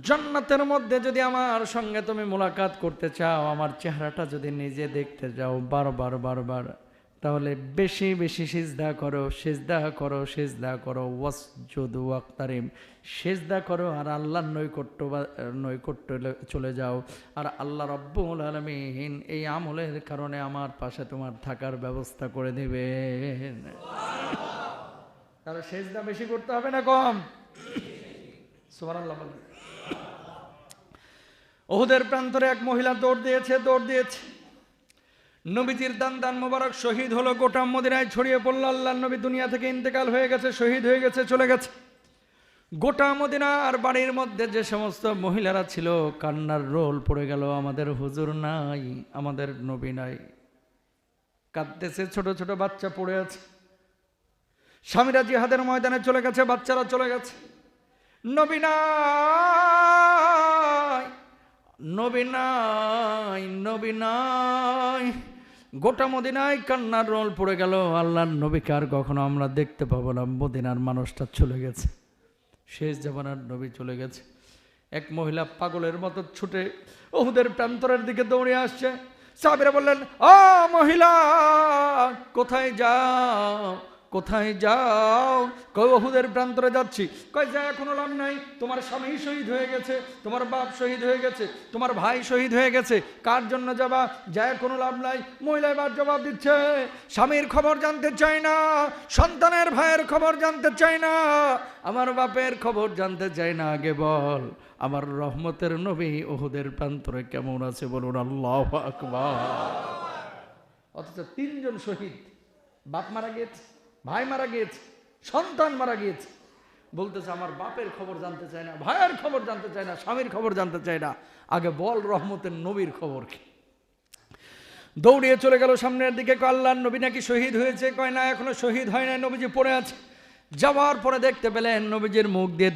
জান্নাতের মধ্যে যদি আমার সঙ্গে তুমি মুলাকাত করতে চাও, আমার চেহারাটা যদি নিজে দেখতে যাও বারবার বারবার, তাহলে বেশি বেশি সিজদা করো, সিজদা করো, সিজদা করো, ওয়াসজুদু ওয়াক্তারিম, সিজদা করো আর আল্লাহর নৈকট্য চলে যাও। আর আল্লাহ রাব্বুল আলামিন এই আমলের কারণে আমার পাশে তোমার থাকার ব্যবস্থা করে দিবেন। তাহলে সিজদা বেশি করতে হবে না কম? সুবহানাল্লাহ বলেন। উহুদের প্রান্তরে এক মহিলা দৌড় দিয়েছে। নবীজির দান মোবারক শহীদ হলো, গোটা মদিনায় ছড়িয়ে পড়ল। আল্লাহর নবী দুনিয়া থেকে ইন্তেকাল হয়ে গেছে, শহীদ হয়ে গেছে, চলে গেছে। গোটা মদিনার বাড়ির মধ্যে যে সমস্ত মহিলারা ছিল কান্নার রোল পড়ে গেল। আমাদের হুজুর নাই, আমাদের নবী নাই। কাঁদতেছে, ছোট ছোট বাচ্চা পড়ে আছে। স্বামীরা জিহাদের ময়দানে চলে গেছে, বাচ্চারা চলে গেছে। নবী নাই, নবী নাই, নবী নাই। গোটা মদিনায় কান্নার রোল পড়ে গেল। আল্লাহর নবীকে আর কখনো আমরা দেখতে পাবো না। মদিনার মানুষটা চলে গেছে, শেষ জামানার নবী চলে গেছে। এক মহিলা পাগলের মতো ছুটে উহুদের প্রান্তরের দিকে দৌড়ে আসছে। সাহাবীরা বললেন, ও মহিলা, কোথায় যাও, কোথায় যাও? কই উহুদের প্রান্তরে যাচ্ছি। কই যায় কোনো লাভ নাই, তোমার স্বামী শহীদ হয়ে গেছে, তোমার বাপ শহীদ হয়ে গেছে, তোমার ভাই শহীদ হয়ে গেছে, কার জন্য যাবা? যায় কোনো লাভ নাই। মহিলা এবার জবাব দিচ্ছে, স্বামীর খবর জানতে চাই না, সন্তানের ভাইয়ের খবর জানতে চাই না, আমার বাপের খবর জানতে চাই না, আগে বল আমার রহমতের নবী উহুদের প্রান্তরে কেমন আছে বলুন আল্লাহু আকবার। অথচ 3 জন শহীদ, বাপ মারা গিয়েছে, ভাই মারা গিয়েছে, সন্তান মারা গিয়েছে। বলতেছে আমার বাপের খবর জানতে চাই না, ভাইয়ের খবর জানতে চাই না, স্বামীর খবর জানতে চাই না, আগে বল রহমতের নবীর খবর কি। দৌড়িয়ে চলে গেল সামনের দিকে। আল্লাহর নবী নাকি শহীদ হয়েছে। কয় না, এখনো শহীদ হয় না, নবীজি পড়ে আছে। যাওয়ার পরে দেখতে পেলেন নবীজির মুখ দিয়ে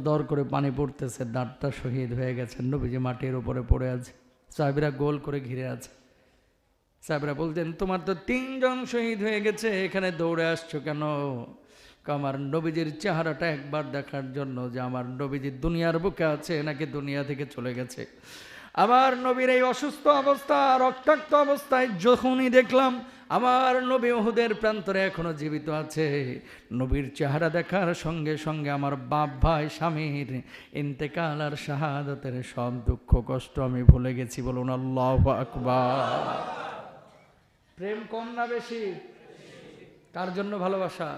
দর করে পানি পড়তেছে, দাঁতটা শহীদ হয়ে গেছে। নবীজি মাটির উপরে পড়ে আছে, সাহাবীরা গোল করে ঘিরে আছে। সাহাবীরা বলতেন, তোমার তো 3 জন শহীদ হয়ে গেছে, এখানে দৌড়ে আসছো কেন? আমার নবীজির চেহারাটা একবার দেখার জন্য, যে আমার নবীজি দুনিয়ার বুকে আছে নাকি দুনিয়া থেকে চলে গেছে। আমার নবীর এই অসুস্থ অবস্থা, রক্তাক্ত অবস্থায় যখনই দেখলাম আমার নবী উহুদের প্রান্তরে এখনো জীবিত আছে, নবীর চেহারা দেখার সঙ্গে সঙ্গে আমার বাপ ভাই স্বামীর ইন্তেকাল আর শাহাদাতের সব দুঃখ কষ্ট আমি ভুলে গেছি। বলুন আল্লাহু আকবার। প্রেম কম না বেশি? কার জন্য ভালোবাসা?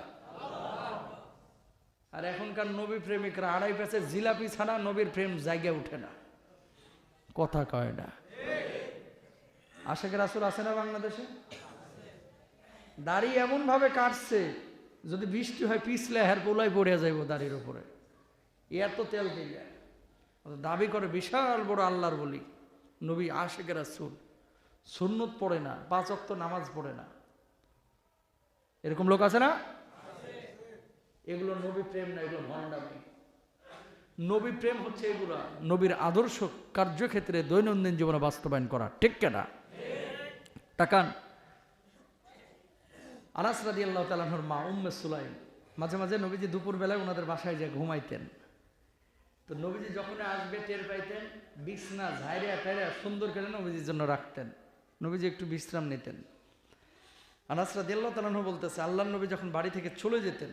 আর এখনকার নবী প্রেমিকরা 2.5 প্যাচের জিলাপি ছাড়া নবীর প্রেম জায়গায় উঠে না, কথা কয় না। আশেকের রাসূল আছে না বাংলাদেশে? দাড়ি এমন ভাবে কাটছে, যদি বৃষ্টি হয় পিছলে হের পোলাই পড়ে যাইব দাড়ির উপরে, এত তেল দিলে। দাবি করে বিশাল বড় আল্লাহর বলি, নবী আশেকের রাসূল, সুন্নত পড়ে না, 5 ওয়াক্ত নামাজ পড়ে না, এরকম লোক আছে না? এগুলো নবী প্রেম না, এগুলো ভণ্ডামি। নবী প্রেম হচ্ছে এগুলা, নবীর আদর্শ কার্যক্ষেত্রে দৈনন্দিন জীবনে বাস্তবায়ন করা, ঠিক কেনা? তাকান, আনাস রাদিয়াল্লাহু তাআলা আনহুর মা উম্মে সুলাইম মাঝে মাঝে নবীজি দুপুর বেলায় ওনাদের বাসায় যে ঘুমাইতেন। তো নবীজি যখন আসবে টের পাইতেন, বিছনা ঝাইরিয়া টাইরিয়া সুন্দর করে নবীজির জন্য রাখতেন, নবীজি একটু বিশ্রাম নিতেন। আনাস রাদিয়াল্লাহু তাআলা আনহু বলতেছে, আল্লাহর নবী যখন বাড়ি থেকে চলে যেতেন,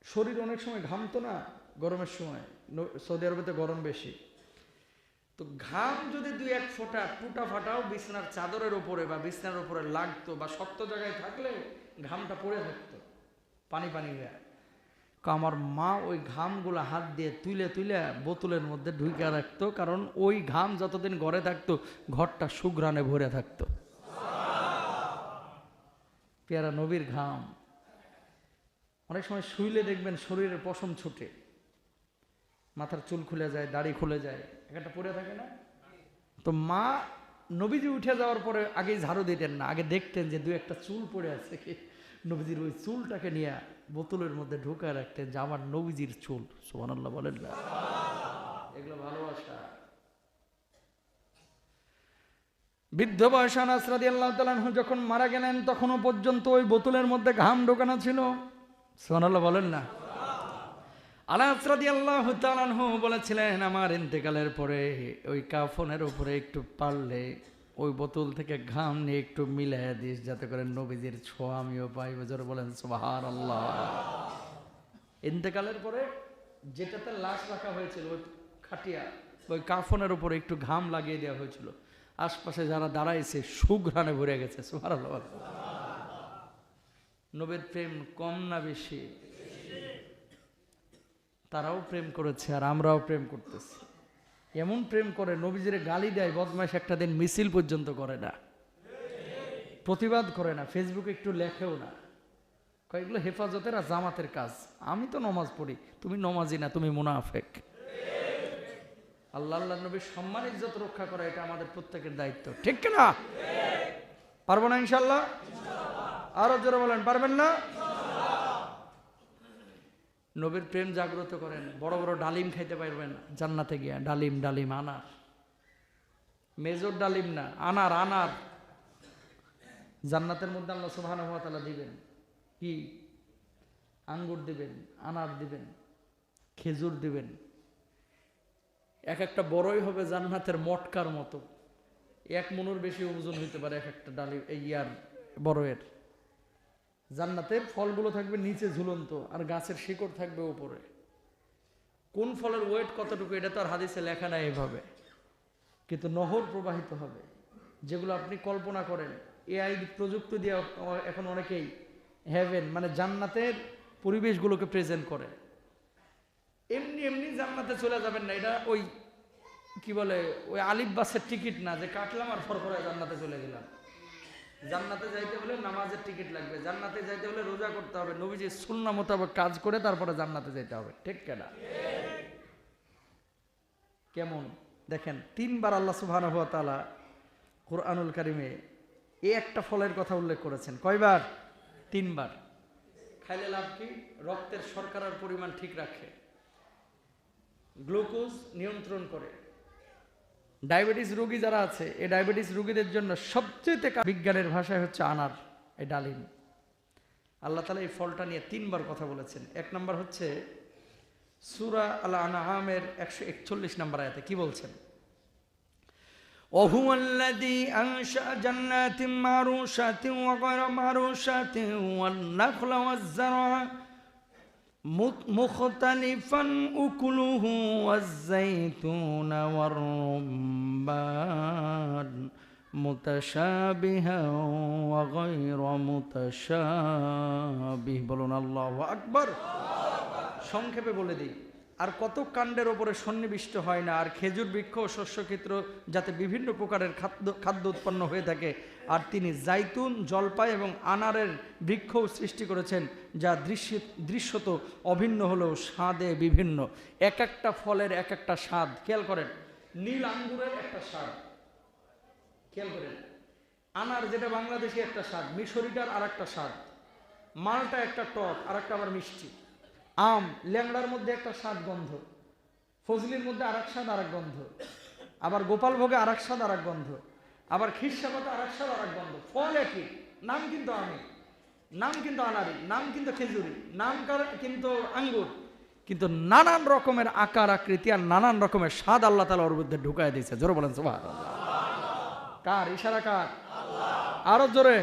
শরীর অনেক সময় ঘামতো না গরমের সময়, সৌদি আরবে তো গরম বেশি, তো ঘাম যদি 2-1 ফোঁটা টুটা ফাটাও বিছানার চাদরের উপরে বা বিছানার উপরে লাগতো বা শক্ত জায়গায় থাকলে ঘামটা পড়ে থাকতো, পানি পানি হয়ে। আমার মা ওই ঘামগুলো হাত দিয়ে তুলে তুলে বোতলের মধ্যে ঢুকে রাখতো, কারণ ওই ঘাম যতদিন ঘরে থাকতো ঘরটা সুঘ্রাণে ভরে থাকতো। পেয়ারা নবীর ঘাম। অনেক সময় শুইলে দেখবেন শরীরের পশম ছুটে, মাথার চুল খুলে যায়, দাড়ি খুলে যায়, একটা পড়ে থাকে না? তো মা নবীজি উঠে যাওয়ার পরে আগেই ঝাড়ু দিতেন না, আগে দেখতেন যে 2-1টা চুল পড়ে আছে কি। নবীজির ওই চুলটাকে নিয়ে বোতলের মধ্যে ঢুকায় রাখতেন, যে আমার নবীজির চুল। সুবহানাল্লাহ বলেন না? এগুলো ভালোবাসা। বৃদ্ধ বয়স আনাস রাদিয়াল্লাহু তাআলা আনহু যখন মারা গেলেন তখনও পর্যন্ত ওই বোতলের মধ্যে ঘাম ঢোকানো ছিল। সুবহানাল্লাহ বলেন না? আনাস রাদিয়াল্লাহু তাআলা আনহু বলেছিলেন, আমার ইন্তেকালের পরে ওই কাফনের উপরে একটু পারলে ওই বোতল থেকে ঘাম নিয়ে একটু মিলাইয়া দিস, যাতে করে নবীজির ছোঁয়া আমিও পাই। বজর বলেন সুবহানাল্লাহ। ইন্তেকালের পরে যেটাতে লাশ রাখা হয়েছিল ওই খাটিয়া, ওই কাফনের উপরে একটু ঘাম লাগিয়ে দেওয়া হয়েছিল, আশপাশে যারা দাঁড়াইছে সুঘ্রাণে ভরে গেছে। সুবহানাল্লাহ। নবীর প্রেম কম না বেশি? তারাও প্রেম করেছে আর আমরাও প্রেম করতেছি। এমন প্রেম করে নবীজিরে গালি দেয়, বদমাইশ একটা দিন মিছিল পর্যন্ত করে না, প্রতিবাদ করে না, ফেসবুকে একটু লেখেও না, কয়েকগুলো হেফাজতের আর জামাতের কাজ। আমি তো নমাজ পড়ি, তুমি নমাজি না, তুমি মুনাফেক। আল্লাহ আল্লাহ নবীর সম্মান ইজ্জত রক্ষা করা এটা আমাদের প্রত্যেকের দায়িত্ব, ঠিক না? পারবো না ইনশাল্লাহ? আরো জোরে বলেন, পারবেন না? নবীর প্রেম জাগ্রত করেন, বড় বড় ডালিম খাইতে পারবেন জান্নাতে গিয়া। ডালিম, ডালিম আনার, মেজর ডালিম না, আনার, আনার জান্নাতের মধ্যে আল্লাহ সুবহানাহু ওয়া তাআলা দিবেন। কি? আঙ্গুর দিবেন, আনার দিবেন, খেজুর দিবেন। এক একটা বড়ই হবে জান্নাতের মটকার মতো, 1 মণের বেশি ওজন হইতে পারে এক একটা ডালিম, এই ইয়ার বড়য়ের। জান্নাতের ফলগুলো থাকবে নিচে ঝুলন্ত, আর গাছের শিকড় থাকবে উপরে। কোন ফলের ওয়েট কতটুকু এটা তো আর হাদিসে লেখা নাই এভাবে, কিন্তু নহর প্রবাহিত হবে, যেগুলো আপনি কল্পনা করেন। এআই প্রযুক্তি দিয়ে এখন অনেকেই হেভেন মানে জান্নাতের পরিবেশগুলোকে প্রেজেন্ট করে। এমনি এমনি জান্নাতে চলে যাবেন না, এটা ওই কি বলে, ওই আলিফ বাসের টিকিট না যে কাটলাম আর ফরফরায় জান্নাতে চলে গেলাম। জান্নাতে যাইতে হলে নামাজের টিকিট লাগবে, জান্নাতে যাইতে হলে রোজা করতে হবে, নবীজি সুন্নাহ মোতাবেক কাজ করে তারপরে জান্নাতে যেতে হবে, ঠিক কেনা? কেমন দেখেন, 3 বার আল্লাহ সুবহানাহু ওয়া তাআলা কুরআনুল কারীমে এই একটা ফলের কথা উল্লেখ করেছেন। কয়বার? 3 বার। খাইলে লাভ কি? রক্তের শর্করার পরিমাণ ঠিক রাখে, গ্লুকোজ নিয়ন্ত্রণ করে। ডায়াবেটিস রোগী যারা আছে, এই ডায়াবেটিস রোগীদের জন্য সবচেয়ে বিজ্ঞানের ভাষায় হচ্ছে আনার, এই ডালিম। আল্লাহ তাআলা এই ফলটা নিয়ে 3 বার কথা বলেছেন। 1 নম্বর হচ্ছে সূরা আল আনআমের 141 নম্বর আয়াতে কি বলছেন? وهو الذي أنشأ جنات معروشات وغير معروشات والنخل والزرع مختلفا أكله والزيتون والرمان متشابها وغير متشابه বলুন আল্লাহু আকবার। সংক্ষেপে বলে দিই, আর কত কাণ্ডের ওপরে সন্নিবিষ্ট হয় না, আর খেজুর বৃক্ষ ও শস্যক্ষেত্র যাতে বিভিন্ন প্রকারের খাদ্য উৎপন্ন হয়ে থাকে। আর তিনি জাইতুন, জলপাই এবং আনারের বৃক্ষও সৃষ্টি করেছেন, যা দৃশ্যত অভিন্ন হলেও স্বাদে বিভিন্ন। এক একটা ফলের এক একটা স্বাদ। খেয়াল করেন, নীল আঙ্গুরের একটা স্বাদ, খেয়াল করেন। আনার যেটা বাংলাদেশি একটা স্বাদ, মিশরিটার আর একটা স্বাদ, মালটা একটা টক আর একটা আবার মিষ্টি। আম ল্যাংড়ার মধ্যে একটা স্বাদ গন্ধ, ফজলির মধ্যে আর এক স্বাদ আর এক গন্ধ, আবার গোপাল ভোগে আর এক স্বাদ আর এক গন্ধ, আবার খিরসাবাতে আর এক স্বাদ আর এক গন্ধ। ফল একই, নাম কিন্তু আমি, নাম কিন্তু আনারি, নাম কিন্তু খেজুরি, নাম কিন্তু আঙ্গুর, কিন্তু নানান রকমের আকার আকৃতি আর নানান রকমের স্বাদ আল্লাহ তাআলা ওর মধ্যে ঢুকায় দিয়েছে। জোরে বলেন সুবহানাল্লাহ। কার ইশারা? কার? আরো জোরে।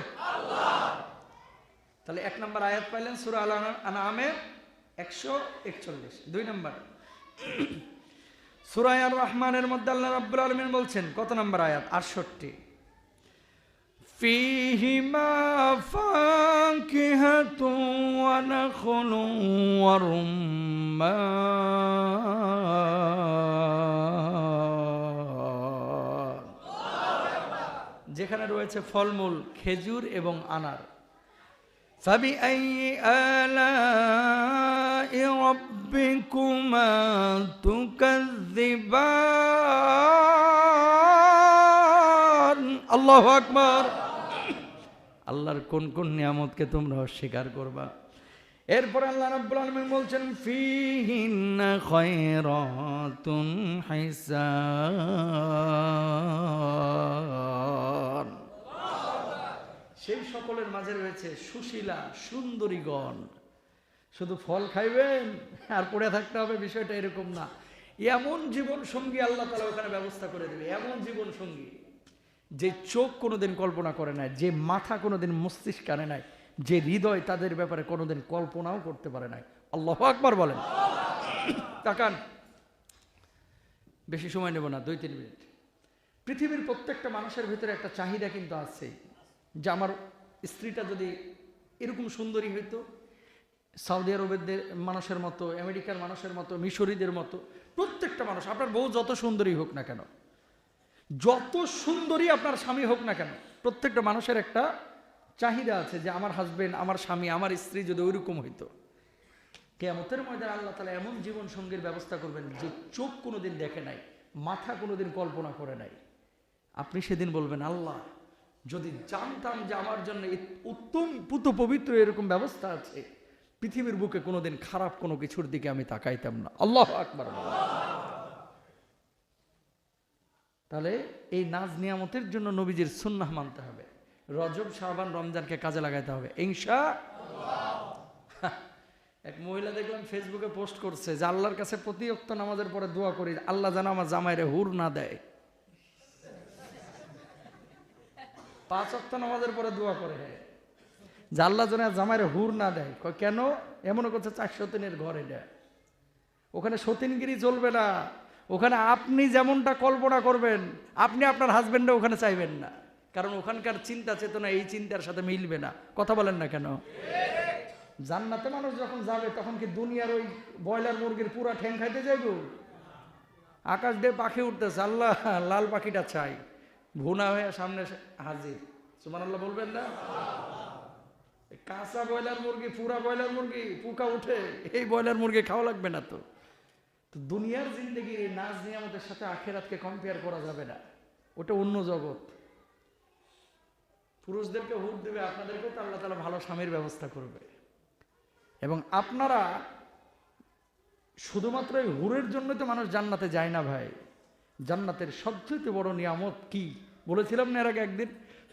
তাহলে 1 নম্বর আয়াত পাইলেন সূরা আল আনআমের 141। 2 নম্বর সূরা আর রহমানের মধ্যে আল্লাহ রাব্বুল আলামিন বলছেন, কত নম্বর আয়াত? 68। ফীহিমা ফাকিহাতুন ওয়া নাখলুন ওয়া রুম্মান, যেখানে রয়েছে ফলমূল, খেজুর এবং আনার। فبأي آلاء ربكما تكذبان আল্লাহু আকবার। আল্লাহর কোন কোন নিয়ামতকে তোমরা অস্বীকার করবা? এরপর আল্লাহ রাব্বুল আলামিন বলছেন, ফীহিন্না খায়রাতুন হিসান, সেই সকলের মাঝে রয়েছে সুশীলা সুন্দরীগণ। শুধু ফল খাইবেন আর পড়ে থাকতে হবে, বিষয়টা এরকম না। এমন জীবন সঙ্গী আল্লাহ তাআলা ওখানে ব্যবস্থা করে দেবে, এমন জীবন সঙ্গী যে চোখ কোনোদিন কল্পনা করে নাই, যে মাথা কোনোদিন মস্তিষ্ক আনে নাই, যে হৃদয় তাদের ব্যাপারে কোনোদিন কল্পনাও করতে পারে নাই। আল্লাহু আকবার বলেন। তাকান, বেশি সময় নেব না, 2-3 মিনিট। পৃথিবীর প্রত্যেকটা মানুষের ভিতরে একটা চাহিদা কিন্তু আছে, যে আমার স্ত্রীটা যদি এরকম সুন্দরী হইতো, সৌদি আরবের মানুষের মতো, আমেরিকার মানুষের মতো, মিশরীদের মতো প্রত্যেকটা মানুষ, আপনার বউ যত সুন্দরী হোক না কেন, যত সুন্দরী আপনার স্বামী হোক না কেন, প্রত্যেকটা মানুষের একটা চাহিদা আছে যে আমার হাজবেন্ড, আমার স্বামী, আমার স্ত্রী যদি ওইরকম হইতো। কিয়ামতের ময়দানে আল্লাহ তাআলা এমন জীবন সঙ্গীর ব্যবস্থা করবেন যে চোখ কোনোদিন দেখে নাই, মাথা কোনোদিন কল্পনা করে নাই। আপনি সেদিন বলবেন, আল্লাহ যদি জানতাম যে আমার জন্য উত্তম পুত পবিত্র এরকম ব্যবস্থা আছে, পৃথিবীর বুকে কোনোদিন খারাপ কোনো কিছুর দিকে আমি তাকাইতাম না। আল্লাহু আকবার। তাহলে এই নাজ নিয়ামতের জন্য নবীজির সুন্নাহ মানতে হবে, রজব শাবান রমজানকে কাজে লাগাইতে হবে ইনশাআল্লাহ। এক মহিলা দেখলাম ফেসবুকে পোস্ট করছে যে আল্লাহর কাছে প্রতি ওয়াক্ত নামাজের পরে দোয়া করি আল্লাহ যেন আমার জামাইরে হুর না দেয়। 5 ওয়াক্ত নামাজের পরে দোয়া করে যে আল্লাহ যেন জামাইরে হুর না দেয়। কেন? এমন করছে 403-এর ঘর এটা, ওখানে সতীনগিরি চলবে না, ওখানে আপনি যেমনটা কল্পনা করবেন আপনি আপনার হাজবেন্ডে ওখানে চাইবেন না, কারণ ওখানকার চিন্তা চেতনা এই চিন্তার সাথে মিলবে না। কথা বলেন না কেন? জান্নাতে মানুষ যখন যাবে তখন কি দুনিয়ার ওই ব্রয়লার মুরগির পুরা ঠ্যাং খাইতে যাইব? আকাশ দিয়ে পাখি উঠতেছে, আল্লাহ লাল পাখিটা চাই, ভুনা হয়ে সামনে হাজির। সুবহানাল্লাহ বলবেন না? কাঁচা ব্রয়লার মুরগি, পুরা ব্রয়লার মুরগি পোকা উঠে, এই ব্রয়লার মুরগি খাওয়া লাগবে না। তো দুনিয়ার জিন্দগির এই নাজ নিয়ামতের সাথে আখিরাতকে কম্পেয়ার করা যাবে না, ওটা অন্য জগৎ। পুরুষদেরকে হুর দেবে, আপনাদেরকেও তো আল্লাহ তাআলা ভালো স্বামীর ব্যবস্থা করবে। এবং আপনারা শুধুমাত্র এই হুরের জন্য তো মানুষ জান্নাতে যায় না ভাই। জান্নাতের সবচেয়ে বড় নিয়ামত কি বলেছিলাম না এর আগে একদিন?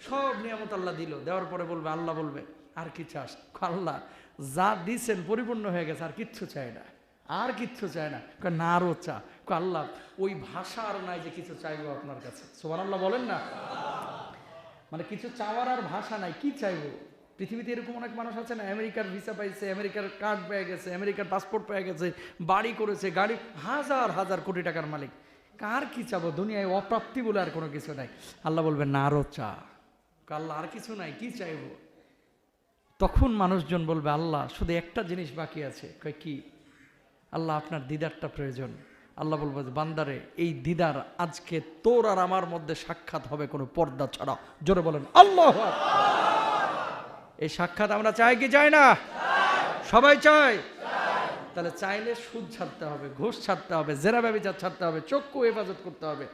সব নিয়ামত আল্লাহ দিল, দেওয়ার পরে বলবে, আল্লাহ বলবে আর কি চাস? আল্লাহ যা দিছেন পরিপূর্ণ হয়ে গেছে, আর কিচ্ছু চাই না, আর কিচ্ছু চায় না। না আরও চা। আল্লাহ ওই ভাষা আর নাই যে কিছু চাইবো আপনার কাছে। সুবহানাল্লাহ বলেন না? মানে কিছু চাওয়ার আর ভাষা নাই, কি চাইবো? পৃথিবীতে এরকম অনেক মানুষ আছে না, আমেরিকার ভিসা পাইছে, আমেরিকার কার্ড পেয়ে গেছে, আমেরিকার পাসপোর্ট পেয়ে গেছে, বাড়ি করেছে, গাড়ি, হাজার হাজার কোটি টাকার মালিক। কার কি চাবো? দুনিয়ায় অপ্রাপ্তি বলে আর কোনো কিছু নাই। আল্লাহ বলবেন না আরও চা। আল্লাহ আর কিছু নাই, কি চাইবো? তখন মানুষজন বলবে, আল্লাহ শুধু একটা জিনিস বাকি আছে। কি? আল্লাহ আপনার দিদারটা প্রয়োজন। আল্লাহ বলবো যে বান্দারে, এই দিদার আজকে তোর আর আমার মধ্যে সাক্ষাৎ হবে কোনো পর্দা ছাড়া। জোরে বলেন আল্লাহু আকবার। এই সাক্ষাৎ আমরা চাই কি চাই না? সবাই চাই। তাহলে চাইলে সুদ ছাড়তে হবে, ঘুষ ছাড়তে হবে, জেনা ব্যভিচার ছাড়তে হবে, চক্ষু হেফাজত করতে হবে,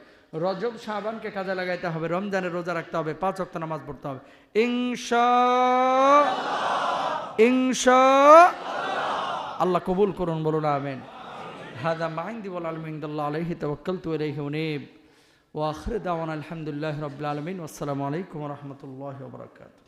রজব শাবানকে কাজে লাগাইতে হবে, রমজানের রোজা রাখতে হবে, 5 ওয়াক্ত নামাজ পড়তে হবে ইনশাআল্লাহ। আল্লাহ কবুল করুন, বলুন আমিন। হাদা মা ইনদি ওয়াল ইলমু ইনদাল্লাহ আলাইহি তাওয়াক্কালতু ওয়া ইলাইহি উনীব ওয়া আখিরু দাওয়ানা আলহামদুলিল্লাহি রাব্বিল আলামিন। ওয়াসসালামু আলাইকুম ওয়া রাহমাতুল্লাহি ওয়া বারাকাতুহু।